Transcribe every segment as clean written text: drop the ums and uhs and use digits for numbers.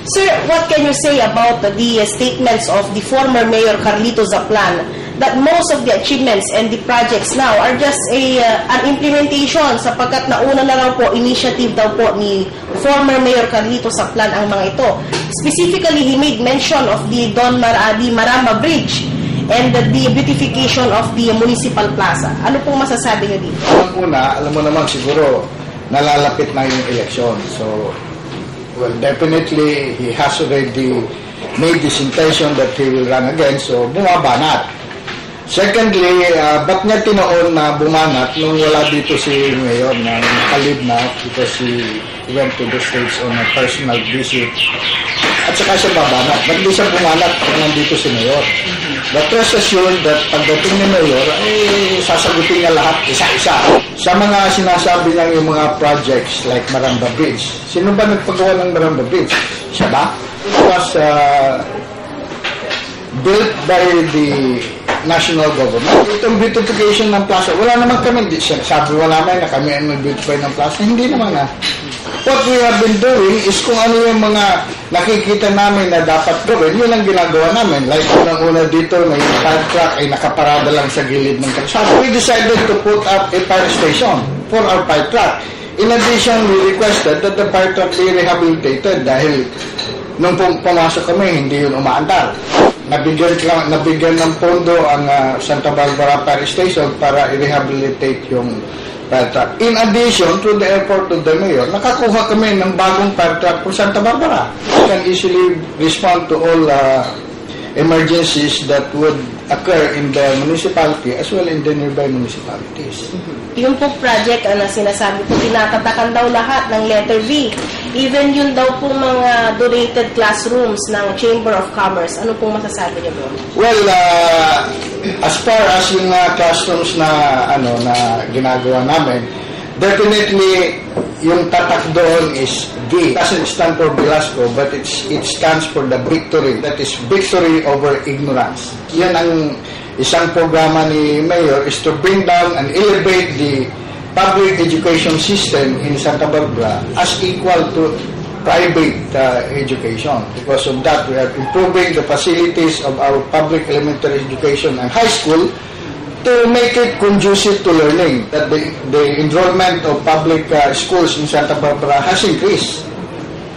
Sir, what can you say about the statements of the former Mayor Carlito Zaplan that most of the achievements and the projects now are just an implementation sapagkat nauna na lang po, initiative daw po ni former Mayor Carlito Zaplan ang mga ito. Specifically, he made mention of the Maramba Bridge and the beautification of the municipal plaza. Ano pong masasabi niyo dito? Una, alam mo naman siguro nalalapit na yung election. So, well, definitely he has already made this intention that he will run again. So, bumabanat. Secondly, ba't niya tinoon na bumanat nung wala dito si Mayor na nakalib na because he went to the States on a personal visit at saka siya babanat. Ba't di siya bumanat pag nandito si Mayor? But rest assured that pagdating ni Mayor, sasagutin niya lahat isa-isa. Sa mga sinasabi lang yung mga projects like Maramba Bridge, sino ba nagpagawa ng Maramba Bridge? Siya ba? It was built by the national government. Itong beautification ng plaza, wala naman kami, sabi wala naman na kami ang nag-beautify ng plaza, hindi naman na. What we have been doing is kung ano yung mga nakikita namin na dapat gawin, yun ang ginagawa namin. Like unang-una dito, na yung fire truck ay nakaparada lang sa gilid ng kalsada. We decided to put up a fire station for our fire truck. In addition, we requested that the fire truck be rehabilitated dahil nung pumasok kami, hindi yun umaandar. Nabigyan ng pondo ang Santa Barbara Fire Station para i-rehabilitate yung fire truck. In addition, through the effort of the Mayor, nakakuha kami ng bagong fire truck for Santa Barbara. We can easily respond to all emergencies that would occur in the municipality as well in the nearby municipalities. Yung po project na sinasabi po, tinatatakan daw lahat ng letter V. Even yun daw po mga donated classrooms ng Chamber of Commerce. Ano pong masasabi niyo doon? Well, as far as yung classrooms na ginagawa namin, definitely yung tatak doon is V. It doesn't stand for Velasco, but it stands for the victory. That is victory over ignorance. Yan ang isang programa ni Mayor is to bring down and elevate the public education system in Santa Barbara as equal to private education. Because of that, we are improving the facilities of our public elementary education and high school to make it conducive to learning. That the enrollment of public schools in Santa Barbara has increased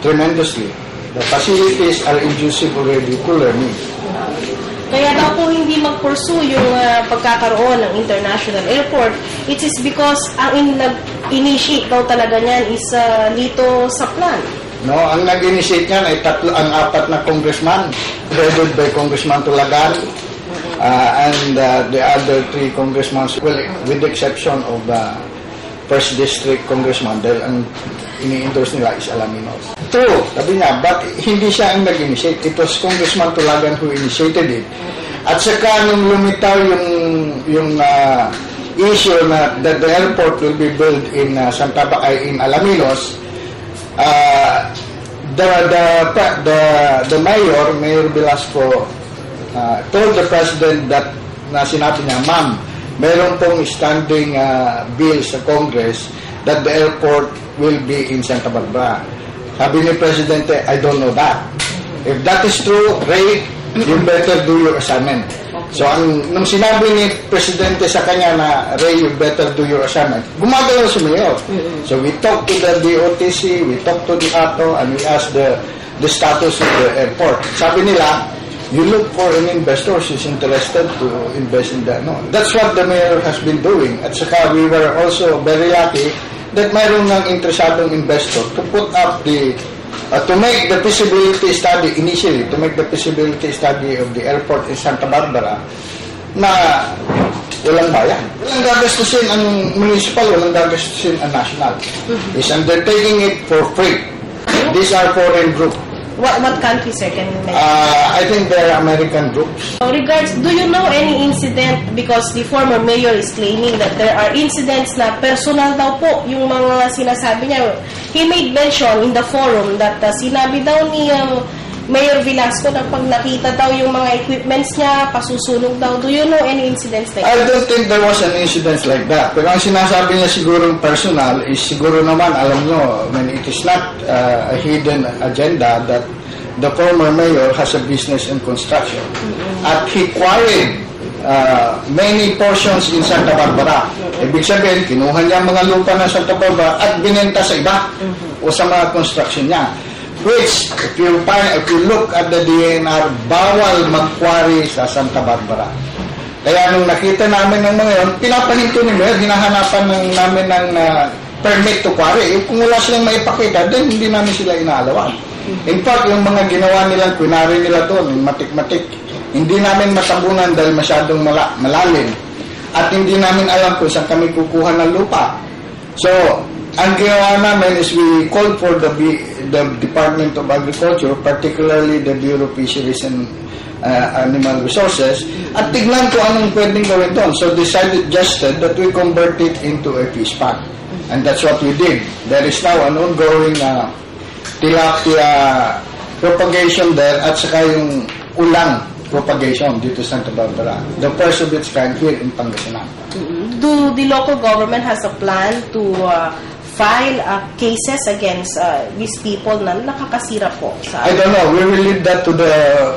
tremendously. The facilities are conducive already to learning. Kaya daw po hindi mag-pursue yung pagkakaroon ng international airport. It is because ang nag-initiate daw talaga niyan is Lito Zaplan. No, ang nag-initiate niyan ay ang apat na congressman, headed by Congressman Tulagan, and the other three congressmen, well, with the exception of the first district congressman, dahil ang ini-endorse nila is Alaminos. True, sabi niya, but hindi siya ang nag-initiate. It was Congressman Tulagan who initiated it. At saka nung lumitaw yung issue na that the airport will be built in in Alaminos, the Mayor Velasco, told the President that sinabi niya, ma'am, meron pong standing bill sa Congress that the airport will be in Santa Barbara. Sabi ni Presidente, I don't know that. If that is true, Ray, you better do your assignment. So, nung sinabi ni Presidente sa kanya na, Ray, you better do your assignment, gumagalaw si Mayor. So, we talked to the DOTC, we talked to the ATO, and we asked the status of the airport. Sabi nila, you look for an investor who's interested to invest in that. No, that's what the Mayor has been doing. At saka, we were also very lucky that mayroon ng interesadong investor to put up to make the feasibility study initially, to make the feasibility study of the airport in Santa Barbara na walang bayan. Walang gagastusin ang municipal, walang gagastusin ang national. Is undertaking it for free. These are foreign groups. What countries, sir, can you mention? I think they're American groups. Do you know any incident, because the former mayor is claiming that there are incidents na personal daw po yung mga sinasabi niya. He made mention in the forum that sinabi daw ni Mayor Velasco na pag nakita daw yung mga equipments niya, pasusunog daw. Do you know any incidents like that? I don't think there was an incident like that. Pero ang sinasabi niya siguro personal is siguro naman, alam nyo, when it is not a hidden agenda that the former mayor has a business in construction. At he quarried many portions in Santa Barbara. Ibig sabihin, kinuha niya mga lupa ng Santa Barbara at binenta sa iba o sa mga construction niya. Which, if you look at the DNR, bawal mag-quarry sa Santa Barbara. Kaya nung nakita namin ng mga yun, pinapahinto ni Mayor, hinahanapan namin ng permit to quarry. Kung wala silang maipakita, then hindi namin sila inaalawan. In fact, yung mga ginawa nilang kunari nila doon, matik-matik, hindi namin masabunan dahil masyadong malalim. At hindi namin alam kung saan kami kukuha ng lupa. So, ang ginawa namin is we called for the Department of Agriculture, particularly the Bureau of Fisheries and Animal Resources, at tignan ko anong pwedeng gawin doon. So, suggested that we convert it into a fish pond. And that's what we did. There is now an ongoing tilapia propagation there at saka yung ulang propagation dito sa Santa Barbara. The first of its kind here in Pangasinan. Do the local government has a plan to file cases against these people na nakakasira po sa... I don't know. We will leave that to the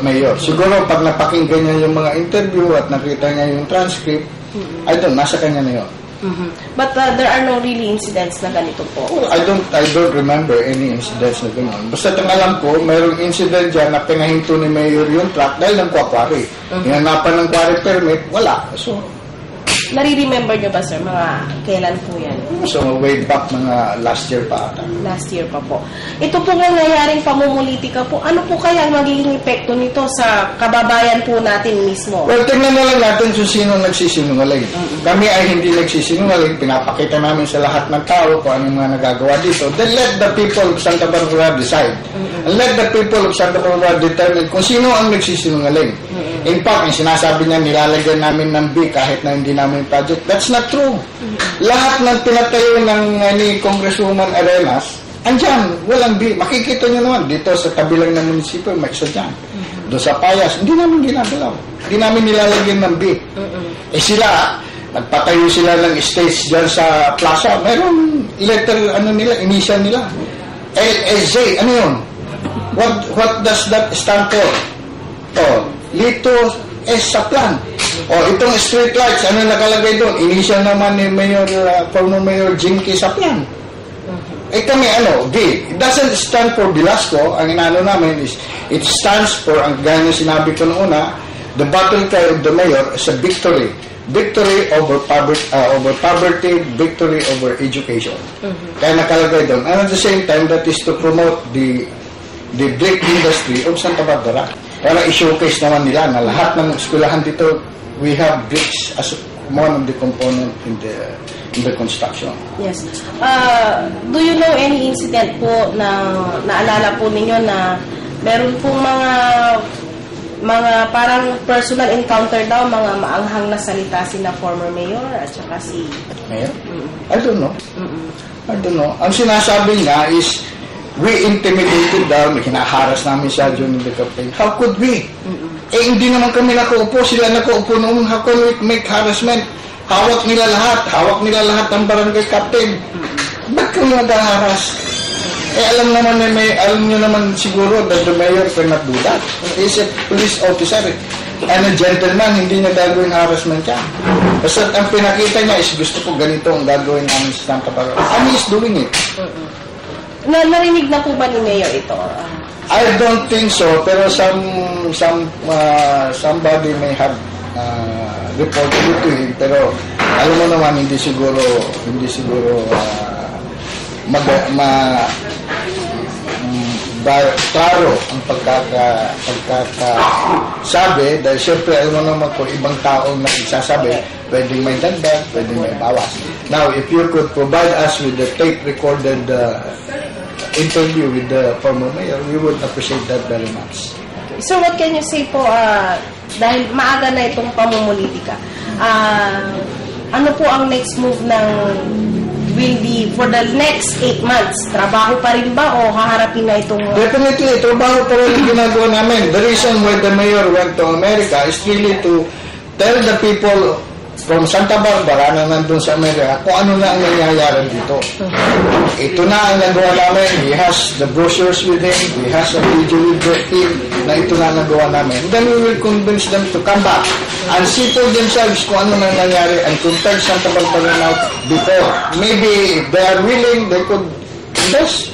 mayor. Siguro pag napakinggan niya yung mga interview at nakita niya yung transcript, I don't, nasa kanya na yun. But there are no really incidents na ganito po. Well, I don't remember any incidents na gano'n. Basta ang alam ko, mayroong incident dyan na pinahinto ni Mayor yung truck dahil ng quarry. Hinanapan ng quarry permit, wala. So, nare-remember nyo ba, sir, mga kailan po yan? So, way back mga last year pa ata. Last year pa po. Ito po nga nangyayaring pamumulitika po. Ano po kaya ang magiging epekto nito sa kababayan po natin mismo? Well, tingnan na lang natin kung sino nagsisinungaling. Kami ay hindi nagsisinungaling. Pinapakita namin sa lahat ng tao kung anong mga nagagawa dito. Then let the people of Santa Barbara decide. And let the people of Santa Barbara determine kung sino ang nagsisinungaling. In fact, yung sinasabi niya, nilalagyan namin ng B kahit na hindi namin project. That's not true. Lahat ng pinatayo ni Congresswoman Arenas, andyan, walang B. Makikita niyo naman, dito sa tabi lang ng munisipyo, may isa dyan. Doon sa Payas, hindi namin ginagalaw. Hindi namin nilalagyan ng B. Sila, nagpatayo sila ng stage dyan sa plaza. Mayroong letter, initial nila. LSJ, ano yun? What does that stand for? Lito S. Saplan. Itong street lights, ano nakalagay doon? Initial naman ni former Mayor Jinky Saplan. Kami, V. It doesn't stand for Velasco. Ang inaano namin is, it stands for, ang gano'n sinabi ko noong una, the battle cry of the mayor is a victory. Victory over poverty, victory over education. Kaya nakalagay doon. And at the same time, that is to promote the brick industry of Santa Barbara. Para i-showcase naman nila na lahat ng eskwelahan dito, we have bricks as one of the component in the construction. Yes. Do you know any incident po na naalala po ninyo na meron pong mga parang personal encounter daw, mga maanghang na salita si na former mayor at saka si... Mayor? I don't know. I don't know. Ang sinasabi niya is, we intimidated daw, hinaharas namin siya during the campaign. How could we? Hindi naman kami nakaupo. Sila nakaupo noon. How can we make harassment? Hawak nila lahat ng barangay captain. Ba't kami nag-haras? Alam nyo naman siguro that the mayor cannot do that. He's a police officer. And a gentleman, hindi niya gagawin harassment yan. Basta ang pinakita niya is gusto ko ganito ang gagawin namin sa Santa Barbara. And he's doing it. Narinig na po ba ni Mayor ito? I don't think so, pero somebody may have reported it to him, pero alam mo naman hindi siguro klaro ang pagkakasabi dahil syempre alam mo naman kung ibang taong nagsasabi, pwedeng may dagdag, pwedeng may bawas. Now, if you could provide us with the tape-recorded interview with the former mayor, we would appreciate that very much. So what can you say po, dahil maaga na itong pamumulitika, ano po ang next move ng will be for the next 8 months? Trabaho pa rin ba o haharapin na itong... Definitely, trabaho pa rin yung ginagawa namin. The reason why the mayor went to America is really to tell the people from Santa Barbara na nandun sa Amerika kung ano na ang nangyayari dito. Ito na ang nagawa namin. He has the brochures with him. He has a video with him na ito na ang nagawa namin. Then we will convince them to come back and see for themselves kung ano na nangyayari and compare Santa Barbara now before. Maybe if they are willing, they could invest